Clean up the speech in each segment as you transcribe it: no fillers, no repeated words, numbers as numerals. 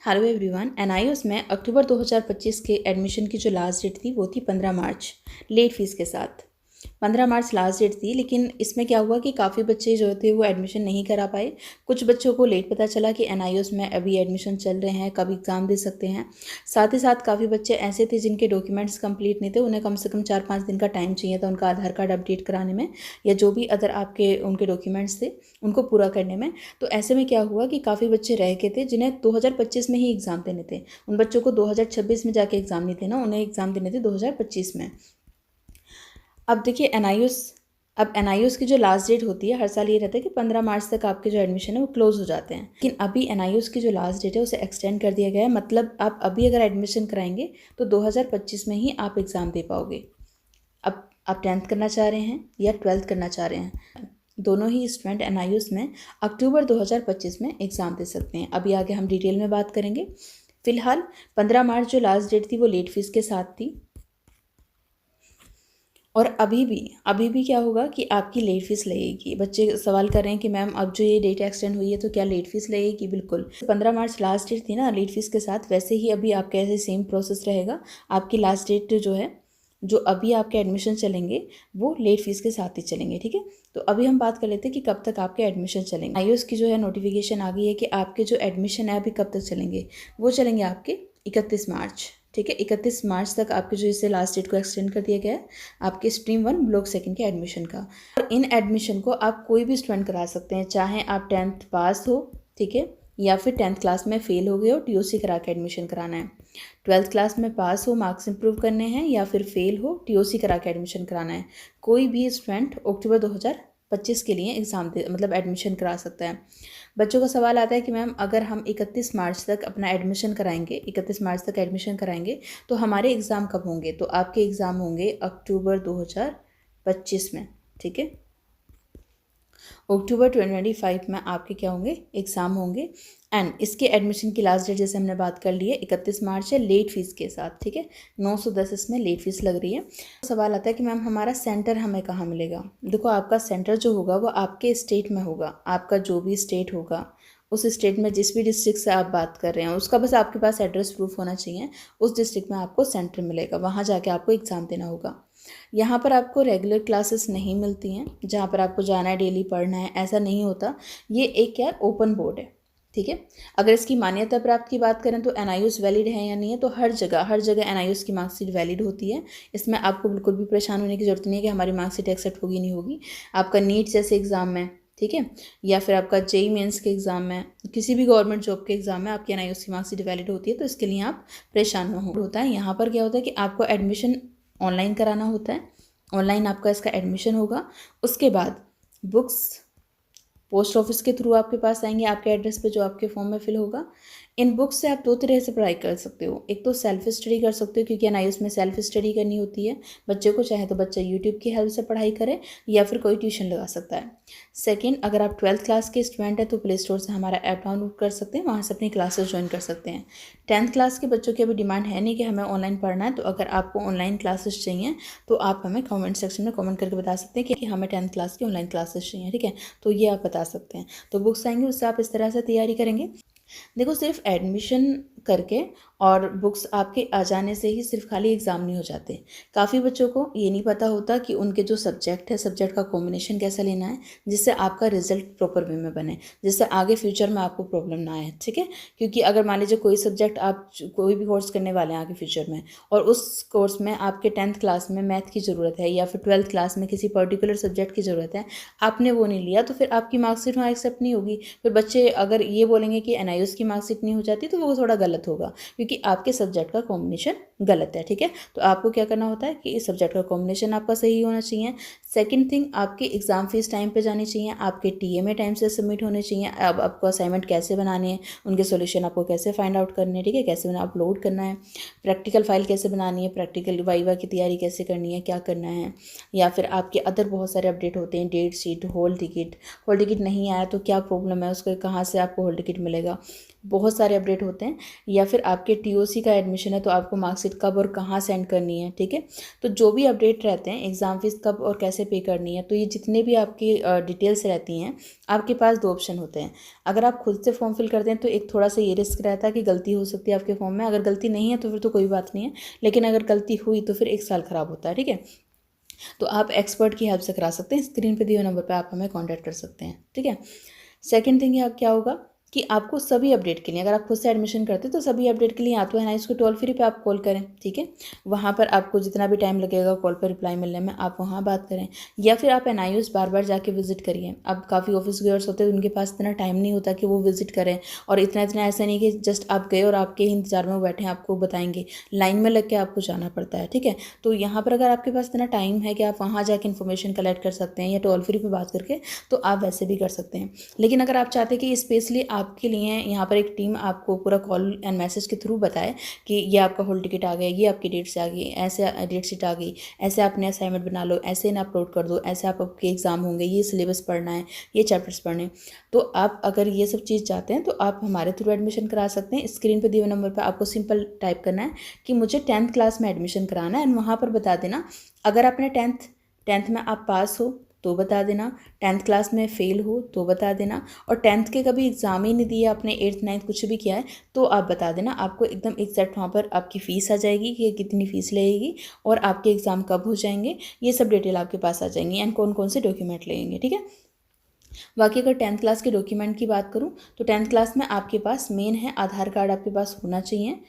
Hello everyone. NIOS में अक्टूबर 2025 के admission की जो लास्ट डेट थी वो थी 15 मार्च लेट फीस के साथ। 15 मार्च लास्ट डेट थी, लेकिन इसमें क्या हुआ कि काफ़ी बच्चे जो थे वो एडमिशन नहीं करा पाए। कुछ बच्चों को लेट पता चला कि एनआईओस में अभी एडमिशन चल रहे हैं, कब एग्ज़ाम दे सकते हैं। साथ ही साथ काफ़ी बच्चे ऐसे थे जिनके डॉक्यूमेंट्स कंप्लीट नहीं थे, उन्हें कम से कम 4-5 दिन का टाइम चाहिए था उनका आधार कार्ड अपडेट कराने में या जो भी अदर आपके उनके डॉक्यूमेंट्स थे उनको पूरा करने में। तो ऐसे में क्या हुआ कि काफ़ी बच्चे रह गए थे जिन्हें 2025 में ही एग्ज़ाम देने थे। उन बच्चों को 2026 में जाके एग्ज़ाम नहीं देना, उन्हें एग्ज़ाम देने थे 2025 में। अब देखिए एनआईओस की जो लास्ट डेट होती है, हर साल ये रहता है कि 15 मार्च तक आपके जो एडमिशन है वो क्लोज हो जाते हैं, लेकिन अभी एनआईओस की जो लास्ट डेट है उसे एक्सटेंड कर दिया गया है। मतलब आप अभी अगर एडमिशन कराएंगे तो 2025 में ही आप एग्ज़ाम दे पाओगे। अब आप 10th करना चाह रहे हैं या 12th करना चाह रहे हैं, दोनों ही स्टूडेंट एनआईओस में अक्टूबर 2025 में एग्ज़ाम दे सकते हैं। अभी आगे हम डिटेल में बात करेंगे। फिलहाल 15 मार्च जो लास्ट डेट थी वो लेट फीस के साथ थी, और अभी भी क्या होगा कि आपकी लेट फीस लगेगी। बच्चे सवाल कर रहे हैं कि मैम अब जो ये डेट एक्सटेंड हुई है तो क्या लेट फीस लगेगी? बिल्कुल। 15 मार्च लास्ट डेट थी ना लेट फीस के साथ, वैसे ही अभी आपका ऐसे सेम प्रोसेस रहेगा। आपकी लास्ट डेट जो है, जो अभी आपके एडमिशन चलेंगे वो लेट फीस के साथ ही चलेंगे, ठीक है। तो अभी हम बात कर लेते हैं कि कब तक आपके एडमिशन चलेंगे। आईओएस की जो है नोटिफिकेशन आ गई है कि आपके जो एडमिशन है अभी कब तक चलेंगे, वो चलेंगे आपके 31 मार्च, ठीक है। 31 मार्च तक आपके जो इसे लास्ट डेट को एक्सटेंड कर दिया गया है आपके स्ट्रीम 1 ब्लॉक 2 के एडमिशन का। और इन एडमिशन को आप कोई भी स्टूडेंट करा सकते हैं, चाहे आप 10th पास हो, ठीक है, या फिर 10th क्लास में फेल हो गए हो, टीओसी करा के एडमिशन कराना है। 12th क्लास में पास हो, मार्क्स इंप्रूव करने हैं, या फिर फेल हो, टीओसी करा के एडमिशन कराना है। कोई भी स्टूडेंट अक्टूबर 2025 के लिए एग्ज़ाम दे मतलब एडमिशन करा सकता है। बच्चों का सवाल आता है कि मैम अगर हम 31 मार्च तक अपना एडमिशन कराएंगे, 31 मार्च तक एडमिशन कराएंगे तो हमारे एग्ज़ाम कब होंगे? तो आपके एग्ज़ाम होंगे अक्टूबर 2025 में, ठीक है। अक्टूबर 2025 में आपके क्या होंगे? एग्ज़ाम होंगे। एंड इसके एडमिशन की लास्ट डेट जैसे हमने बात कर ली है 31 मार्च है, लेट फीस के साथ, ठीक है। 910 इसमें लेट फीस लग रही है। सवाल आता है कि मैम हमारा सेंटर हमें कहाँ मिलेगा? देखो, आपका सेंटर जो होगा वो आपके स्टेट में होगा। आपका जो भी स्टेट होगा उस स्टेट में जिस भी डिस्ट्रिक्ट से आप बात कर रहे हैं उसका बस आपके पास एड्रेस प्रूफ होना चाहिए। उस डिस्ट्रिक्ट में आपको सेंटर मिलेगा, वहाँ जाके आपको एग्ज़ाम देना होगा। यहाँ पर आपको रेगुलर क्लासेस नहीं मिलती हैं जहाँ पर आपको जाना है, डेली पढ़ना है, ऐसा नहीं होता। ये एक क्या ओपन बोर्ड है, ठीक है। अगर इसकी मान्यता प्राप्त की बात करें तो एनआईओएस वैलिड है या नहीं है, तो हर जगह एनआईओएस की मार्कशीट वैलिड होती है। इसमें आपको बिल्कुल भी परेशान होने की जरूरत नहीं है कि हमारी मार्कशीट एक्सेप्ट होगी नहीं होगी। आपका नीट जैसे एग्ज़ाम में, ठीक है, या फिर आपका जेई मेंस के एग्ज़ाम में, किसी भी गवर्नमेंट जॉब के एग्ज़ाम में आपकी एनआईओएस की मार्कशीट वैलिड होती है। तो इसके लिए आप परेशान न होता है। यहाँ पर क्या होता है कि आपको एडमिशन ऑनलाइन कराना होता है। ऑनलाइन आपका इसका एडमिशन होगा। उसके बाद बुक्स पोस्ट ऑफिस के थ्रू आपके पास आएंगे, आपके एड्रेस पे जो आपके फॉर्म में फिल होगा। इन बुक्स से आप दो तरह से पढ़ाई कर सकते हो। एक तो सेल्फ स्टडी कर सकते हो, क्योंकि एनआईओएस में सेल्फ स्टडी करनी होती है बच्चे को। चाहे तो बच्चा यूट्यूब की हेल्प से पढ़ाई करे या फिर कोई ट्यूशन लगा सकता है। सेकेंड, अगर आप 12th क्लास के स्टूडेंट हैं तो प्ले स्टोर से हमारा ऐप डाउनलोड कर सकते हैं, वहाँ से अपनी क्लासेस ज्वाइन कर सकते हैं। 10th क्लास के बच्चों की अभी डिमांड है नहीं कि हमें ऑनलाइन पढ़ना है, तो अगर आपको ऑनलाइन क्लासेस चाहिए तो आप हमें कमेंट सेक्शन में कमेंट करके बता सकते हैं कि हमें 10th क्लास की ऑनलाइन क्लासेस चाहिए, ठीक है। तो ये आप बता सकते हैं। तो बुक्स आएंगे, उससे आप इस तरह से तैयारी करेंगे। देखो, सिर्फ एडमिशन करके और बुक्स आपके आ जाने से ही सिर्फ खाली एग्ज़ाम नहीं हो जाते। काफ़ी बच्चों को ये नहीं पता होता कि उनके जो सब्जेक्ट है, सब्जेक्ट का कॉम्बिनेशन कैसा लेना है जिससे आपका रिजल्ट प्रॉपर वे में बने, जिससे आगे फ्यूचर में आपको प्रॉब्लम ना आए, ठीक है। क्योंकि अगर मान लीजिए कोई सब्जेक्ट आप कोई भी कोर्स करने वाले हैं आगे फ्यूचर में, और उस कोर्स में आपके 10th क्लास में मैथ की ज़रूरत है या फिर 12th क्लास में किसी पर्टिकुलर सब्जेक्ट की ज़रूरत है, आपने वो नहीं लिया, तो फिर आपकी मार्कशीट वहाँ एक्सेप्ट नहीं होगी। फिर बच्चे अगर ये बोलेंगे कि एनआईओएस की मार्कशीट नहीं हो जाती, तो वो थोड़ा गलत होगा, क्योंकि आपके सब्जेक्ट का कॉम्बिनेशन गलत है, ठीक है। तो आपको क्या करना होता है कि इस सब्जेक्ट का कॉम्बिनेशन आपका सही होना चाहिए। सेकंड थिंग, आपकी एग्जाम फीस टाइम पे जानी चाहिए, आपके टीएमए टाइम से सबमिट होने चाहिए। अब आपको असाइनमेंट कैसे बनाने हैं, उनके सॉल्यूशन आपको कैसे फाइंड आउट करने हैं, ठीक है, कैसे उन्हें अपलोड करना है, प्रैक्टिकल फाइल कैसे बनानी है, प्रैक्टिकल वाइवा की तैयारी कैसे करनी है, क्या करना है, या फिर आपके अदर बहुत सारे अपडेट होते हैं, डेट शीट, हॉल टिकट नहीं आया तो क्या प्रॉब्लम है, उसको कहाँ से आपको हॉल टिकट मिलेगा। बहुत सारे अपडेट होते हैं, या फिर आपके टीओसी का एडमिशन है तो आपको मार्कशीट कब और कहाँ सेंड करनी है, ठीक है। तो जो भी अपडेट रहते हैं, एग्ज़ाम फीस कब और कैसे पे करनी है, तो ये जितने भी आपकी डिटेल्स रहती हैं, आपके पास 2 ऑप्शन होते हैं। अगर आप खुद से फॉर्म फिल करते हैं तो एक थोड़ा सा ये रिस्क रहता है कि गलती हो सकती है आपके फॉर्म में। अगर गलती नहीं है तो फिर तो कोई बात नहीं है, लेकिन अगर गलती हुई तो फिर 1 साल ख़राब होता है, ठीक है। तो आप एक्सपर्ट की हेल्प से करा सकते हैं। स्क्रीन पे दिए हुए नंबर पे आप हमें कॉन्टैक्ट कर सकते हैं, ठीक है। सेकंड थिंग क्या होगा कि आपको सभी अपडेट के लिए, अगर आप खुद से एडमिशन करते हैं तो सभी अपडेट के लिए या तो एनआईएस को टोल फ्री पे आप कॉल करें, ठीक है। वहाँ पर आपको जितना भी टाइम लगेगा कॉल पर रिप्लाई मिलने में, आप वहाँ बात करें, या फिर आप एनआईएस बार बार जाके विजिट करिए। अब काफ़ी ऑफिस गोअर्स होते हैं, उनके पास इतना टाइम नहीं होता कि वो विजिट करें, और इतना ऐसा नहीं कि जस्ट आप गए और आपके इंतजार में बैठे हैं, आपको बताएंगे, लाइन में लग के आपको जाना पड़ता है, ठीक है। तो यहाँ पर अगर आपके पास इतना टाइम है कि आप वहाँ जाके इन्फॉर्मेशन कलेक्ट कर सकते हैं या टोल फ्री पर बात करके, तो आप वैसे भी कर सकते हैं। लेकिन अगर आप चाहते हैं कि स्पेशली आपके लिए यहाँ पर एक टीम आपको पूरा कॉल एंड मैसेज के थ्रू बताए कि ये आपका हॉल टिकट आ गया, ये आपकी डेट से आ गई, ऐसे डेट शीट आ गई, ऐसे आपने असाइनमेंट बना लो, ऐसे इन्हें अपलोड कर दो, ऐसे आपके एग्जाम होंगे, ये सिलेबस पढ़ना है, ये चैप्टर्स पढ़ने हैं, तो आप अगर ये सब चीज़ चाहते हैं तो आप हमारे थ्रू एडमिशन करा सकते हैं। स्क्रीन पर दिए हुए नंबर पर आपको सिंपल टाइप करना है कि मुझे 10th क्लास में एडमिशन कराना है, एंड वहाँ पर बता देना अगर आपने टेंथ में आप पास हो तो बता देना, 10th क्लास में फ़ेल हो तो बता देना, और 10th के कभी एग्ज़ाम ही नहीं दिए आपने, 8th 9th कुछ भी किया है तो आप बता देना। आपको एकदम एग्जैक्ट वहाँ पर आपकी फ़ीस आ जाएगी कि कितनी फ़ीस लगेगी और आपके एग्ज़ाम कब हो जाएंगे, ये सब डिटेल आपके पास आ जाएंगी, एंड कौन कौन से डॉक्यूमेंट लगेंगे, ठीक है। बाकी अगर 10th क्लास के डॉक्यूमेंट की बात करूँ तो 10th क्लास में आपके पास मेन है आधार कार्ड आपके पास होना चाहिए,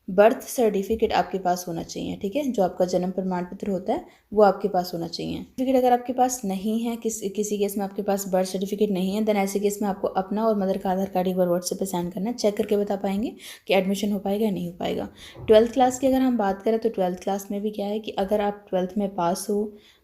बर्थ सर्टिफिकेट आपके पास होना चाहिए, ठीक है। जो आपका जन्म प्रमाण पत्र होता है वो आपके पास होना चाहिए। सर्टिफिकेट अगर आपके पास नहीं है, किसी केस में आपके पास बर्थ सर्टिफिकेट नहीं है, देन ऐसे केस में आपको अपना और मदर का आधार कार्ड एक बार व्हाट्सएप पे सेंड करना है, चेक करके बता पाएंगे कि एडमिशन हो पाएगा या नहीं हो पाएगा। 12th क्लास की अगर हम बात करें तो 12th क्लास में भी क्या है कि अगर आप 12th में पास हो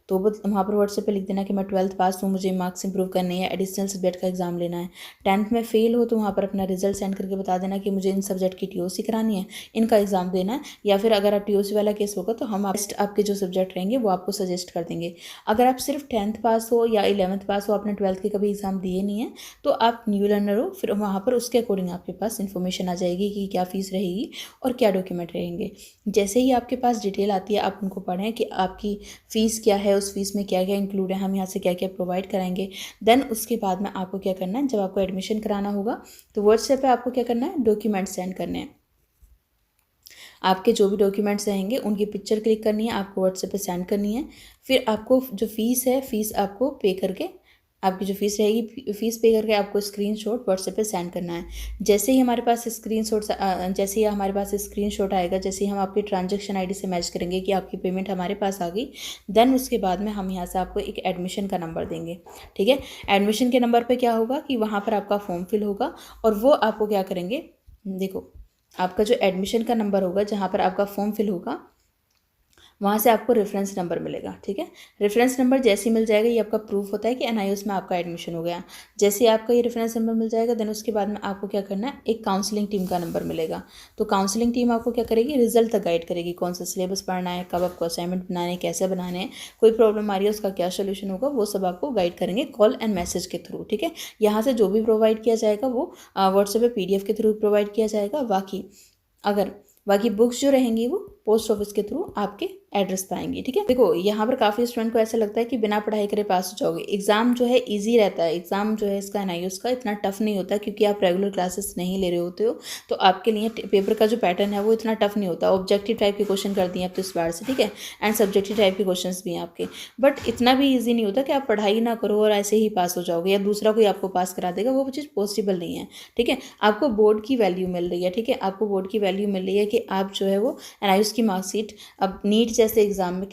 तो वहाँ पर व्हाट्सएप पे लिख देना कि मैं 12th पास हूँ, मुझे मार्क्स इंप्रूव करने है, एडिशनल सब्जेक्ट का एग्जाम लेना है। 10th में फेल हो तो वहाँ पर अपना रिजल्ट सेंड करके बता देना कि मुझे इन सब्जेक्ट की टीओसी करानी है, इनका एग्जाम देना है, या फिर अगर आप टीओसी वाला केस होगा तो हम आपके जो सब्जेक्ट रहेंगे वो आपको सजेस्ट कर देंगे। अगर आप सिर्फ 10th पास हो या 11th पास हो, आपने 12th के कभी एग्जाम दिए नहीं है, तो आप न्यू लर्नर हो, फिर वहाँ पर उसके अकॉर्डिंग आपके पास इन्फॉर्मेशन आ जाएगी कि क्या फ़ीस रहेगी और क्या डॉक्यूमेंट रहेंगे। जैसे ही आपके पास डिटेल आती है आप उनको पढ़ें कि आपकी फ़ीस क्या है, उस फीस में क्या क्या इंक्लूड है, हम यहाँ से क्या क्या प्रोवाइड कराएंगे। देन उसके बाद में आपको क्या करना है, जब आपको एडमिशन कराना होगा तो व्हाट्सएप पे आपको क्या करना है, डॉक्यूमेंट सेंड करने हैं। आपके जो भी डॉक्यूमेंट्स रहेंगे उनकी पिक्चर क्लिक करनी है, आपको व्हाट्सएप पे सेंड करनी है। फिर आपको जो फ़ीस है, फ़ीस आपको पे करके, आपकी जो फ़ीस रहेगी फ़ीस पे करके आपको स्क्रीनशॉट व्हाट्सएप पे सेंड करना है। जैसे ही हमारे पास स्क्रीनशॉट आएगा, जैसे ही हम आपकी ट्रांजैक्शन आईडी से मैच करेंगे कि आपकी पेमेंट हमारे पास आ गई, देन उसके बाद में हम यहाँ से आपको एक एडमिशन का नंबर देंगे, ठीक है। एडमिशन के नंबर पे क्या होगा कि वहाँ पर आपका फॉर्म फिल होगा, और वो आपको क्या करेंगे, देखो आपका जो एडमिशन का नंबर होगा जहाँ पर आपका फॉर्म फिल होगा, वहाँ से आपको रेफरेंस नंबर मिलेगा, ठीक है। रेफरेंस नंबर जैसे ही मिल जाएगा, ये आपका प्रूफ होता है कि एनआईएस में आपका एडमिशन हो गया। जैसे ही आपका ये रेफरेंस नंबर मिल जाएगा, देन उसके बाद में आपको क्या करना है, एक काउंसलिंग टीम का नंबर मिलेगा। तो काउंसलिंग टीम आपको क्या करेगी, रिजल्ट तक गाइड करेगी, कौन सा सिलेबस पढ़ना है, कब आपको असाइनमेंट बनाने हैं, कैसे बनाने हैं, कोई प्रॉब्लम आ रही है उसका क्या सोल्यूशन होगा, वो सब आपको गाइड करेंगे कॉल एंड मैसेज के थ्रू, ठीक है। यहाँ से जो भी प्रोवाइड किया जाएगा वो व्हाट्सएप पे PDF के थ्रू प्रोवाइड किया जाएगा। बाकी बुक्स जो रहेंगी वो पोस्ट ऑफिस के थ्रू आपके एड्रेस पे आएंगी, ठीक है। देखो यहाँ पर काफ़ी स्टूडेंट को ऐसा लगता है कि बिना पढ़ाई करे पास हो जाओगे। एग्जाम जो है इजी रहता है, एग्जाम जो है इसका एनआईएस का इतना टफ नहीं होता, क्योंकि आप रेगुलर क्लासेस नहीं ले रहे होते हो, तो आपके लिए पेपर का जो पैटर्न है वो इतना टफ नहीं होता। ऑब्जेक्टिव टाइप के क्वेश्चन कर दिए आप तो इस बार से, ठीक है, एंड सब्जेक्टिव टाइप के क्वेश्चन भी हैं आपके, बट इतना भी ईजी नहीं होता कि आप पढ़ाई ना करो और ऐसे ही पास हो जाओगे या दूसरा कोई आपको पास करा देगा, वो चीज़ पॉसिबल नहीं है, ठीक है। आपको बोर्ड की वैल्यू मिल रही है, ठीक है, आपको बोर्ड की वैल्यू मिल रही है कि आप जो है वो एनआईएस की मार्कशीट, अब नीट जैसे एग्जाम में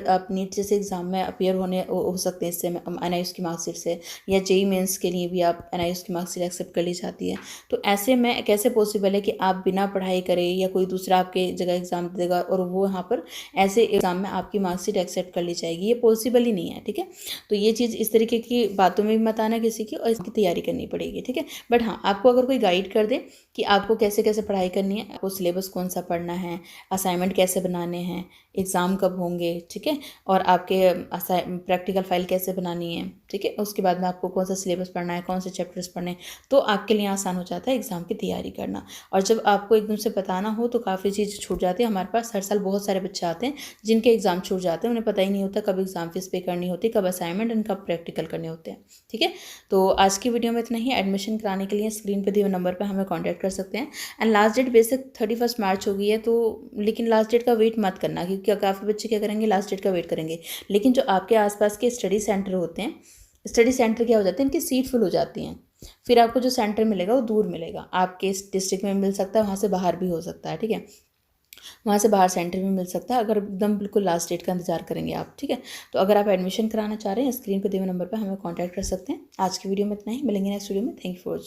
आप नीट जैसे एग्जाम में अपियर हो सकते हैं इससे एनआईएस की मार्कशीट से, या जेईई मेंस के लिए भी आप एनआईएस की मार्कशीट एक्सेप्ट कर ली जाती है। तो ऐसे में कैसे पॉसिबल है कि आप बिना पढ़ाई करे या कोई दूसरा आपके जगह एग्जाम देगा और वो यहाँ पर ऐसे एग्जाम में आपकी मार्कशीट एक्सेप्ट कर ली जाएगी, ये पॉसिबल ही नहीं है, ठीक है। तो ये चीज़ इस तरीके की बातों में भी मत आना किसी की, और इसकी तैयारी करनी पड़ेगी, ठीक है। बट हाँ, आपको अगर कोई गाइड कर दे कि आपको कैसे कैसे पढ़ाई करनी है, आपको सिलेबस कौन सा पढ़ना है, असाइनमेंट असाइनमेंट कैसे बनाने हैं, एग्ज़ाम कब होंगे, ठीक है, और आपके प्रैक्टिकल फाइल कैसे बनानी है, ठीक है, उसके बाद में आपको कौन सा सिलेबस पढ़ना है, कौन से चैप्टर्स पढ़ने हैं, तो आपके लिए आसान हो जाता है एग्ज़ाम की तैयारी करना। और जब आपको एकदम से बताना हो तो काफ़ी चीज़ छूट जाती है। हमारे पास हर साल बहुत सारे बच्चे आते हैं जिनके एग्ज़ाम छूट जाते हैं, उन्हें पता ही नहीं होता कब एग्ज़ाम फीस पे करनी होती है, कब असाइनमेंट एंड कब प्रैक्टिकल करने होते हैं, ठीक है। तो आज की वीडियो में इतना ही। एडमिशन कराने के लिए स्क्रीन पर दिए हुए नंबर पर हमें कॉन्टैक्ट कर सकते हैं। एंड लास्ट डेट बेसिक 31 मार्च हो गई है, तो लेकिन लास्ट डेट का वेट मत करना, क्योंकि काफ़ी बच्चे क्या करेंगे, लास्ट डेट का वेट करेंगे। लेकिन जो आपके आसपास के स्टडी सेंटर होते हैं, स्टडी सेंटर क्या हो जाते हैं, इनकी सीट फुल हो जाती हैं, फिर आपको जो सेंटर मिलेगा वो दूर मिलेगा। आपके इस डिस्ट्रिक्ट में मिल सकता है, वहाँ से बाहर भी हो सकता है, ठीक है, वहाँ से बाहर सेंटर में मिल सकता है, अगर एकदम बिल्कुल लास्ट डेट का इंतजार करेंगे आप, ठीक है। तो अगर आप एडमिशन कराना चाह रहे हैं, स्क्रीन पर दिए हुए नंबर पर हमें कॉन्टैक्ट कर सकते हैं। आज की वीडियो में इतना ही, मिलेंगे नेक्स्ट वीडियो में। Thank you for watching.